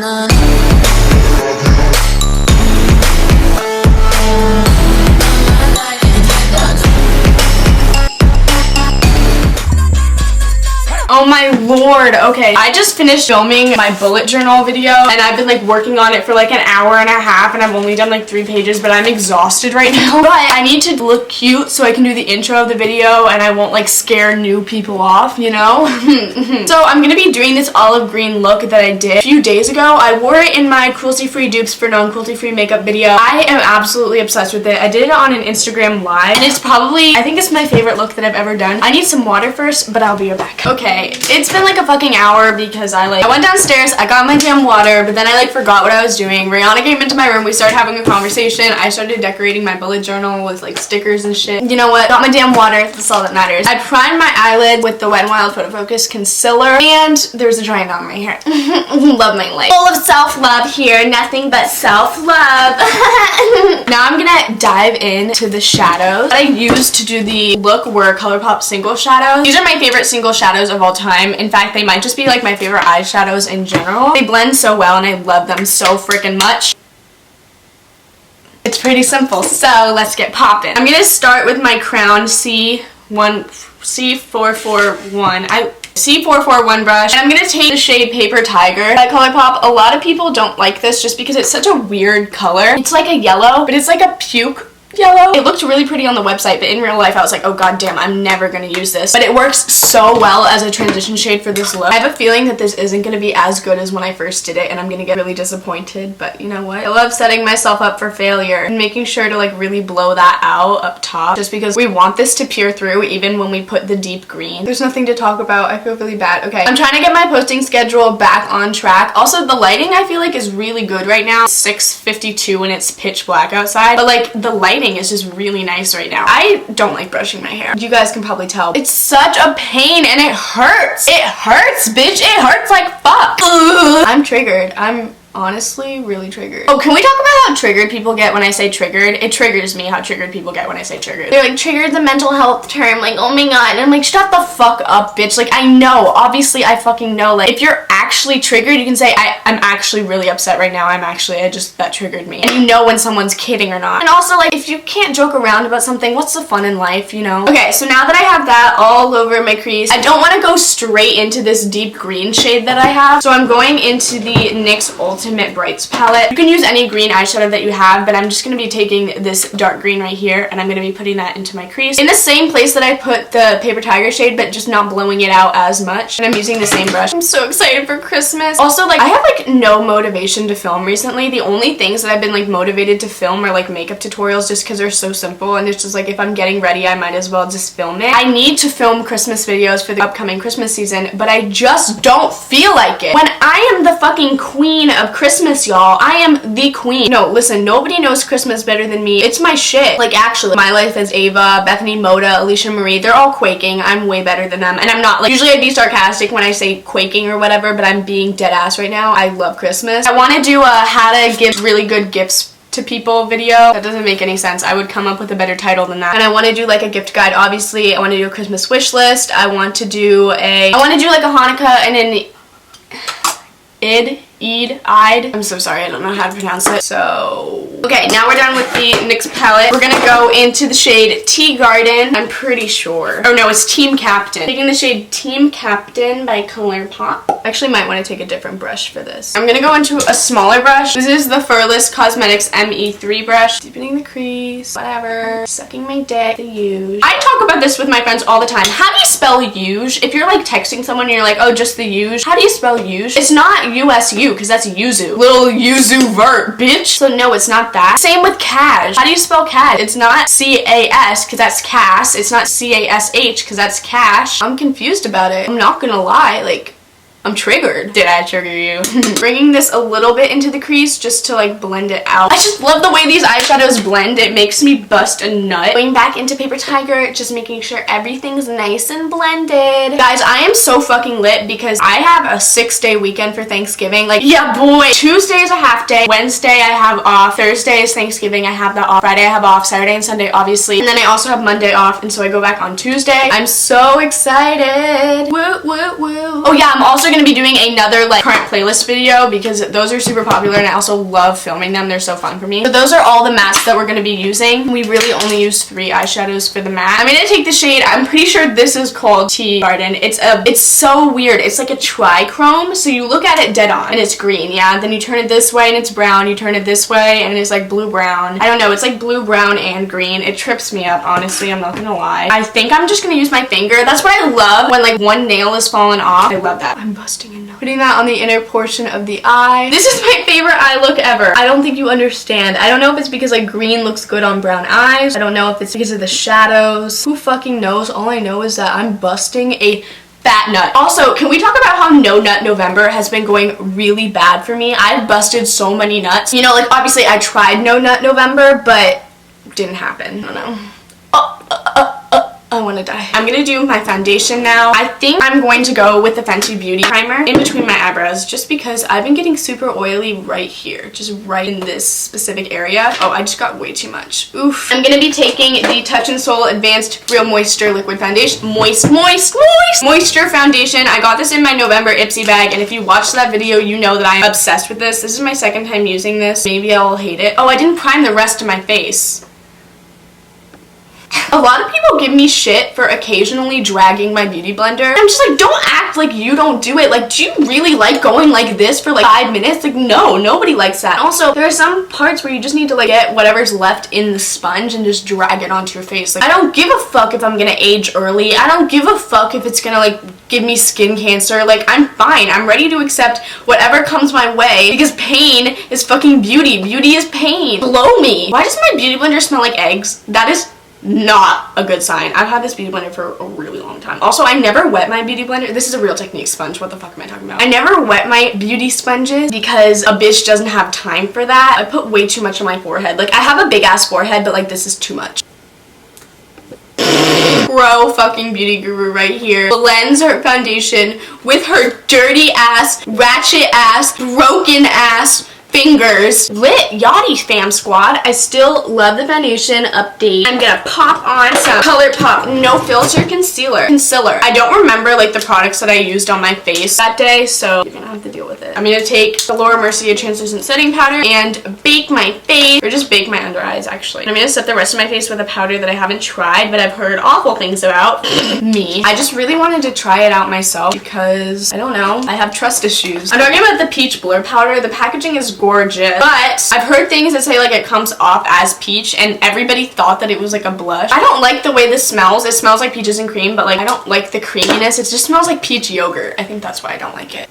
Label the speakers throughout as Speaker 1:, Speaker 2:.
Speaker 1: Oh my lord, okay. I just finished filming my bullet journal video and I've been like working on it for like an hour and a half and I've only done like 3 pages, but I'm exhausted right now. But I need to look cute so I can do the intro of the video and I won't like scare new people off, you know? So I'm gonna be doing this olive green look that I did a few days ago. I wore it in my cruelty-free dupes for non-cruelty-free makeup video. I am absolutely obsessed with it. I did it on an Instagram live and it's probably, I think it's my favorite look that I've ever done. I need some water first, but I'll be right back. Okay. It's been like a fucking hour because I went downstairs, I got my damn water, but then I forgot what I was doing. Rihanna came into my room, we started having a conversation. I started decorating my bullet journal with like stickers and shit. You know what? Got my damn water, that's all that matters. I primed my eyelid with the Wet n Wild Photo Focus concealer and there's a dry knot in my hair. Love my life. Full of self-love here, nothing but self-love. Now I'm gonna dive into the shadows that I used to do the look were ColourPop single shadows. These are my favorite single shadows of all time. In fact, they might just be like my favorite eyeshadows in general. They blend so well and I love them so freaking much. It's pretty simple, so let's get poppin'. I'm gonna start with my Crown C441 brush, and I'm gonna take the shade Paper Tiger by ColourPop. A lot of people don't like this just because it's such a weird color. It's like a yellow, but it's like a puke yellow. It looked really pretty on the website, but in real life I was like, oh god damn, I'm never gonna use this. But it works so well as a transition shade for this look. I have a feeling that this isn't gonna be as good as when I first did it and I'm gonna get really disappointed, but you know what? I love setting myself up for failure and making sure to like really blow that out up top just because we want this to peer through even when we put the deep green. There's nothing to talk about. I feel really bad. Okay, I'm trying to get my posting schedule back on track. Also, the lighting I feel like is really good right now. It's 6:52 when it's pitch black outside, but like the lighting is just really nice right now. I don't like brushing my hair. You guys can probably tell. It's such a pain and it hurts. It hurts, bitch. It hurts like fuck. Ugh. I'm triggered. I'm honestly really triggered. Oh, can we talk about how triggered people get when I say triggered? It triggers me how triggered people get when I say triggered. They're like, triggered the mental health term, like, oh my god. And I'm like, shut the fuck up, bitch. Like, I know. Obviously, I fucking know. Like, if you're actually triggered, you can say, I'm actually really upset right now. That triggered me. And you know when someone's kidding or not. And also, like, if you can't joke around about something, what's the fun in life, you know? Okay, so now that I have that all over my crease, I don't want to go straight into this deep green shade that I have. So I'm going into the NYX Ultimate Brights palette. You can use any green eyeshadow that you have, but I'm just going to be taking this dark green right here and I'm going to be putting that into my crease. In the same place that I put the Paper Tiger shade, but just not blowing it out as much. And I'm using the same brush. I'm so excited for Christmas. Also, like, I have like no motivation to film recently. The only things that I've been like motivated to film are like makeup tutorials just because they're so simple and it's just like if I'm getting ready I might as well just film it. I need to film Christmas videos for the upcoming Christmas season, but I just don't feel like it. When I am the fucking queen of Christmas, y'all. I am the queen. No, listen, nobody knows Christmas better than me. It's my shit. Like, actually, My Life as Ava, Bethany Moda, Alicia Marie, they're all quaking. I'm way better than them. And I'm not, like, usually I'd be sarcastic when I say quaking or whatever, but I'm being dead ass right now. I love Christmas. I want to do a how to give really good gifts to people video. That doesn't make any sense. I would come up with a better title than that. And I want to do like a gift guide, obviously. I want to do a Christmas wish list. I want to do like a Hanukkah and an Eid. I'm so sorry, I don't know how to pronounce it. So, okay, now we're done with the NYX palette. We're gonna go into the shade Tea Garden, I'm pretty sure. Oh no, it's Team Captain. Taking the shade Team Captain by ColourPop. Actually, might want to take a different brush for this. I'm gonna go into a smaller brush. This is the Furless Cosmetics ME3 brush. Deepening the crease, whatever. Sucking my dick, the Yuge. I talk about this with my friends all the time. How do you spell Yuge? If you're like texting someone and you're like, oh, just the Yuge. How do you spell Yuge? It's not USU, because that's Yuzu. Little Yuzu vert, bitch. So no, it's not that. Same with Cash. How do you spell Cash? It's not C-A-S, because that's Cass. It's not C-A-S-H, because that's Cash. I'm confused about it. I'm not gonna lie, like, I'm triggered. Did I trigger you? Bringing this a little bit into the crease just to like blend it out. I just love the way these eyeshadows blend. It makes me bust a nut. Going back into Paper Tiger, just making sure everything's nice and blended. Guys, I am so fucking lit because I have a 6-day weekend for Thanksgiving. Like, yeah boy. Tuesday is a half day. Wednesday I have off. Thursday is Thanksgiving. I have that off. Friday I have off. Saturday and Sunday obviously. And then I also have Monday off, and so I go back on Tuesday. I'm so excited. Woo woo woo. Oh yeah, I'm also going to be doing another like current playlist video because those are super popular and I also love filming them. They're so fun for me. So those are all the masks that we're going to be using. We really only use 3 eyeshadows for the matte. I'm going to take the shade, I'm pretty sure this is called Tea Garden. It's so weird. It's like a trichrome. So you look at it dead on and it's green, yeah? Then you turn it this way and it's brown. You turn it this way and it's like blue-brown. I don't know. It's like blue, brown, and green. It trips me up, honestly. I'm not going to lie. I think I'm just going to use my finger. That's what I love when like one nail is falling off. I love that. I'm busting a nose. Putting that on the inner portion of the eye. This is my favorite eye look ever. I don't think you understand. I don't know if it's because like green looks good on brown eyes. I don't know if it's because of the shadows. Who fucking knows? All I know is that I'm busting a fat nut. Also, can we talk about how No Nut November has been going really bad for me? I've busted so many nuts. You know, like obviously I tried No Nut November, but it didn't happen. I don't know. I want to die. I'm going to do my foundation now. I think I'm going to go with the Fenty Beauty primer in between my eyebrows just because I've been getting super oily right here. Just right in this specific area. Oh, I just got way too much. Oof. I'm going to be taking the Touch in Sol Advanced Real Moisture Liquid Foundation. Moisture Foundation. I got this in my November Ipsy bag, and if you watched that video, you know that I'm obsessed with this. This is my second time using this. Maybe I'll hate it. Oh, I didn't prime the rest of my face. A lot of people give me shit for occasionally dragging my beauty blender. I'm just like, don't act like you don't do it. Like, do you really like going like this for like 5 minutes? Like, no, nobody likes that. Also, there are some parts where you just need to like get whatever's left in the sponge and just drag it onto your face. Like, I don't give a fuck if I'm gonna age early. I don't give a fuck if it's gonna like give me skin cancer. Like, I'm fine. I'm ready to accept whatever comes my way because pain is fucking beauty. Beauty is pain. Blow me. Why does my beauty blender smell like eggs? That is not a good sign. I've had this beauty blender for a really long time. Also, I never wet my beauty blender. This is a Real Technique sponge. What the fuck am I talking about? I never wet my beauty sponges because a bitch doesn't have time for that. I put way too much on my forehead. Like, I have a big ass forehead, but like this is too much. Pro fucking beauty guru right here blends her foundation with her dirty ass, ratchet ass, broken ass fingers. Lit yachty fam squad. I still love the foundation update. I'm gonna pop on some ColourPop No Filter Concealer. I don't remember like the products that I used on my face that day, so you're gonna have to deal with it. I'm gonna take the Laura Mercier translucent setting powder and bake my face, or just bake my under eyes actually. I'm gonna set the rest of my face with a powder that I haven't tried but I've heard awful things about. Me. I just really wanted to try it out myself because I don't know, I have trust issues. I'm talking about the Peach Blur powder. The packaging is gorgeous, but I've heard things that say like it comes off as peach and everybody thought that it was like a blush. I don't like the way this smells. It smells like peaches and cream, but like I don't like the creaminess. It just smells like peach yogurt. I think that's why I don't like it.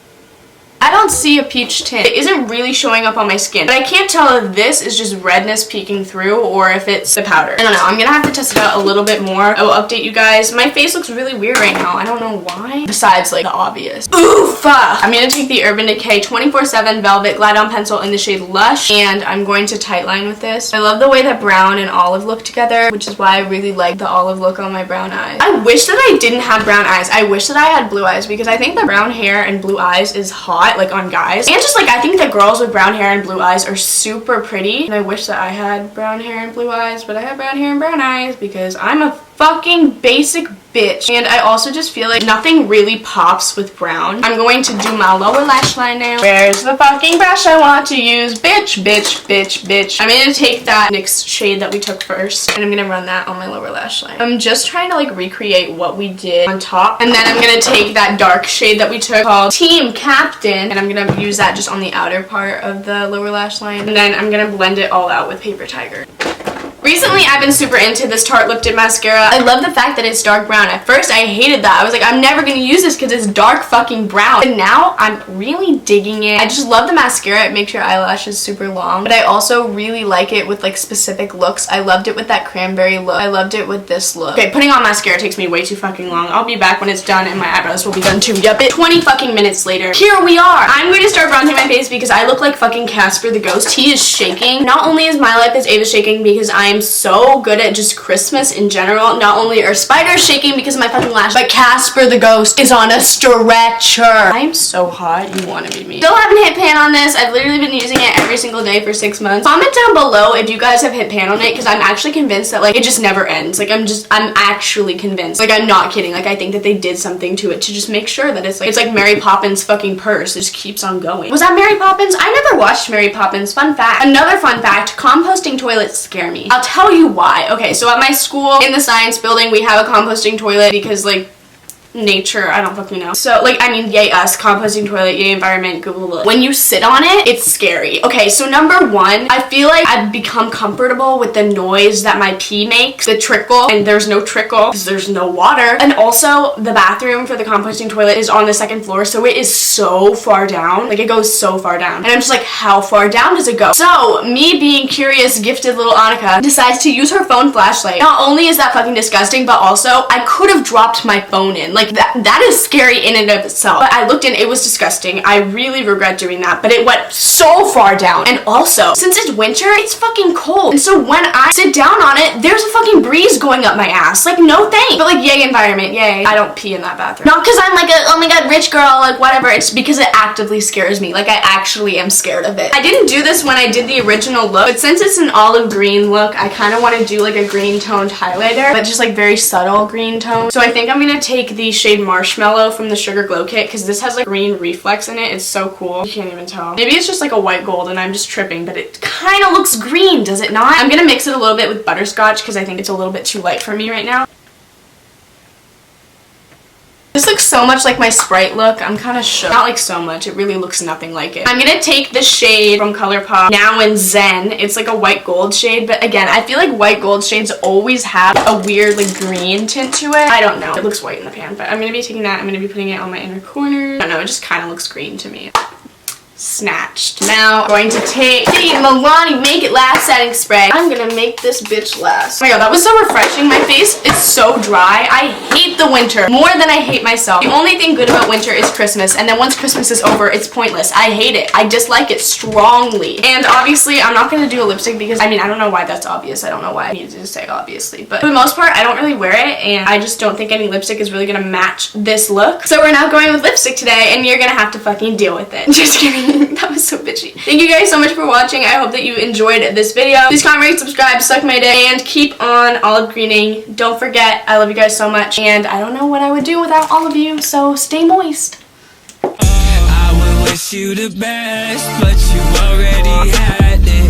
Speaker 1: I don't see a peach tint. It isn't really showing up on my skin, but I can't tell if this is just redness peeking through or if it's the powder. I don't know. I'm gonna have to test it out a little bit more. I will update you guys. My face looks really weird right now. I don't know why. Besides like the obvious. Oof! I'm gonna take the Urban Decay 24/7 Velvet Glide On Pencil in the shade Lush, and I'm going to tightline with this. I love the way that brown and olive look together, which is why I really like the olive look on my brown eyes. I wish that I didn't have brown eyes. I wish that I had blue eyes because I think the brown hair and blue eyes is hot, like on guys. And just like I think that girls with brown hair and blue eyes are super pretty. And I wish that I had brown hair and blue eyes, but I have brown hair and brown eyes because I'm a fucking basic bitch. And I also just feel like nothing really pops with brown. I'm going to do my lower lash line now. Where's the fucking brush I want to use? Bitch, bitch, bitch, bitch. I'm gonna take that NYX shade that we took first and I'm gonna run that on my lower lash line. I'm just trying to like recreate what we did on top. And then I'm gonna take that dark shade that we took called Team Captain and I'm gonna use that just on the outer part of the lower lash line. And then I'm gonna blend it all out with Paper Tiger. Recently, I've been super into this Tarte Lip Tint Mascara. I love the fact that it's dark brown. At first, I hated that. I was like, I'm never going to use this because it's dark fucking brown. But now, I'm really digging it. I just love the mascara. It makes your eyelashes super long. But I also really like it with like specific looks. I loved it with that cranberry look. I loved it with this look. Okay, putting on mascara takes me way too fucking long. I'll be back when it's done and my eyebrows will be done too. Yup, 20 fucking minutes later. Here we are. I'm going to start bronzing my face because I look like fucking Casper the Ghost. He is shaking. Not only is my life is Ava shaking because I am so good at just Christmas in general. Not only are spiders shaking because of my fucking lash, but Casper the ghost is on a stretcher. I am so hot, you wanna be me. Still haven't hit pan on this. I've literally been using it every single day for 6 months. Comment down below if you guys have hit pan on it, because I'm actually convinced that like it just never ends. Like I'm actually convinced. Like I'm not kidding. Like I think that they did something to it to just make sure that it's like Mary Poppins fucking purse. It just keeps on going. Was that Mary Poppins? I never watched Mary Poppins. Fun fact. Another fun fact, composting toilets scare me. I'll tell you why. Okay, so at my school in the science building, we have a composting toilet because like nature, I don't fucking know. So like, I mean, yay us, composting toilet, yay environment, Google it. When you sit on it, it's scary. Okay, so number one, I feel like I've become comfortable with the noise that my pee makes, the trickle, and there's no trickle because there's no water. And also the bathroom for the composting toilet is on the 2nd floor, so it is so far down. Like it goes so far down. And I'm just like, how far down does it go? So me being curious, gifted little Annika decides to use her phone flashlight. Not only is that fucking disgusting, but also I could have dropped my phone in. Like that is scary in and of itself. But I looked in, it was disgusting. I really regret doing that, but it went so far down. And also, since it's winter, it's fucking cold. And so when I sit down on it, there's a fucking breeze going up my ass. Like, no thanks. But like, yay environment, yay. I don't pee in that bathroom. Not because I'm like a, oh my god, rich girl, like whatever. It's because it actively scares me. Like I actually am scared of it. I didn't do this when I did the original look, but since it's an olive green look, I kind of want to do like a green toned highlighter, but just like very subtle green tone. So I think I'm gonna take the shade Marshmallow from the Sugar Glow Kit, because this has like green reflex in it. It's so cool. You can't even tell. Maybe it's just like a white gold and I'm just tripping, but it kind of looks green, does it not? I'm gonna mix it a little bit with butterscotch because I think it's a little bit too light for me right now. This looks so much like my Sprite look. I'm kind of shook. Not like so much. It really looks nothing like it. I'm gonna take the shade from ColourPop, Now in Zen. It's like a white gold shade, but again, I feel like white gold shades always have a weird like green tint to it. I don't know. It looks white in the pan, but I'm gonna be taking that. I'm gonna be putting it on my inner corner. I don't know. It just kind of looks green to me. Snatched. Now I'm going to take the Milani Make It Last setting spray. I'm gonna make this bitch last. Oh my god, that was so refreshing. My face is so dry. I hate the winter more than I hate myself. The only thing good about winter is Christmas, and then once Christmas is over, it's pointless. I hate it. I dislike it strongly. And obviously, I'm not gonna do a lipstick because, I mean, I don't know why that's obvious. I don't know why I needed to say obviously, but for the most part, I don't really wear it, and I just don't think any lipstick is really gonna match this look. So we're not going with lipstick today, and you're gonna have to fucking deal with it. Just kidding. That was so bitchy. Thank you guys so much for watching. I hope that you enjoyed this video. Please comment, rate, subscribe, suck my dick, and keep on olive greening. Don't forget, I love you guys so much, and I don't know what I would do without all of you, so stay moist.
Speaker 2: I would wish you the best, but you already had it.